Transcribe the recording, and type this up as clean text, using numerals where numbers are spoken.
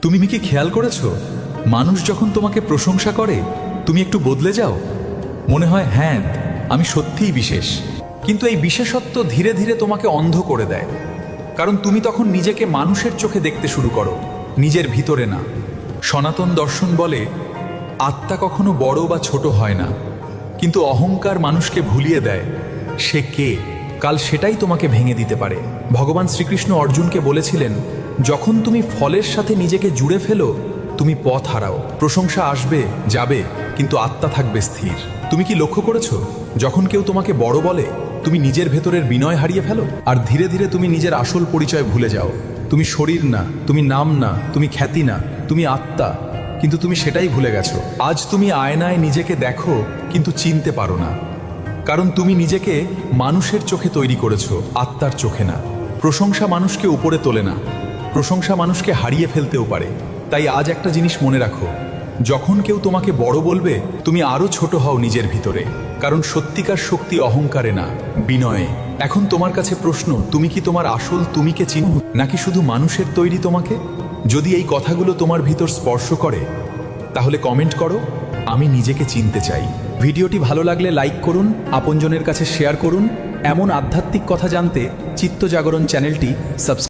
তুমি কি খেয়াল করেছো, মানুষ যখন তোমাকে প্রশংসা করে তুমি একটু বদলে যাও। মনে হয় হ্যাঁ, আমি সত্যিই বিশেষ। কিন্তু এই বিশেষত্ব ধীরে ধীরে তোমাকে অন্ধ করে দেয়, কারণ তুমি তখন নিজেকে মানুষের চোখে দেখতে শুরু করো, নিজের ভিতরে না। সনাতন দর্শন বলে আত্মা কখনো বড় বা ছোট হয় না, কিন্তু অহংকার মানুষকে ভুলিয়ে দেয় সে কে। কাল সেটাই তোমাকে ভেঙে দিতে পারে। ভগবান শ্রীকৃষ্ণ অর্জুনকে বলেছিলেন, যখন তুমি ফলের সাথে নিজেকে জুড়ে ফেলো তুমি পথ হারাও। প্রশংসা আসবে যাবে, কিন্তু আত্মা থাকবে স্থির। তুমি কি লক্ষ্য করেছো, যখন কেউ তোমাকে বড় বলে তুমি নিজের ভেতরের বিনয় হারিয়ে ফেলো, আর ধীরে ধীরে তুমি নিজের আসল পরিচয় ভুলে যাও। তুমি শরীর না, তুমি নাম না, তুমি খ্যাতি না, তুমি আত্মা। কিন্তু তুমি সেটাই ভুলে গেছো। আজ তুমি আয়নায় নিজেকে দেখো কিন্তু চিনতে পারো না, কারণ তুমি নিজেকে মানুষের চোখে তৈরি করেছো, আত্মার চোখে না। প্রশংসা মানুষকে উপরে তোলে না, প্রশংসা মানুষকে হারিয়ে ফেলতেও পারে। তাই আজ একটা জিনিস মনে রাখো, যখন কেউ তোমাকে বড় বলবে তুমি আরো ছোট হও নিজের ভিতরে, কারণ সত্যিকার শক্তি অহংকারে না, বিনয়ে। এখন তোমার কাছে প্রশ্ন, তুমি কি তোমার আসল তুমিকে চিনো, নাকি শুধু মানুষের তৈরি তোমাকে? যদি এই কথাগুলো তোমার ভিতর স্পর্শ করে তাহলে কমেন্ট করো, আমি নিজেকে চিনতে চাই। ভিডিওটি ভালো লাগলে লাইক করুন, আপনজনের কাছে শেয়ার করুন। এমন আধ্যাত্মিক কথা জানতে চিত্ত জাগরণ চ্যানেলটি সাবস্ক্রাইব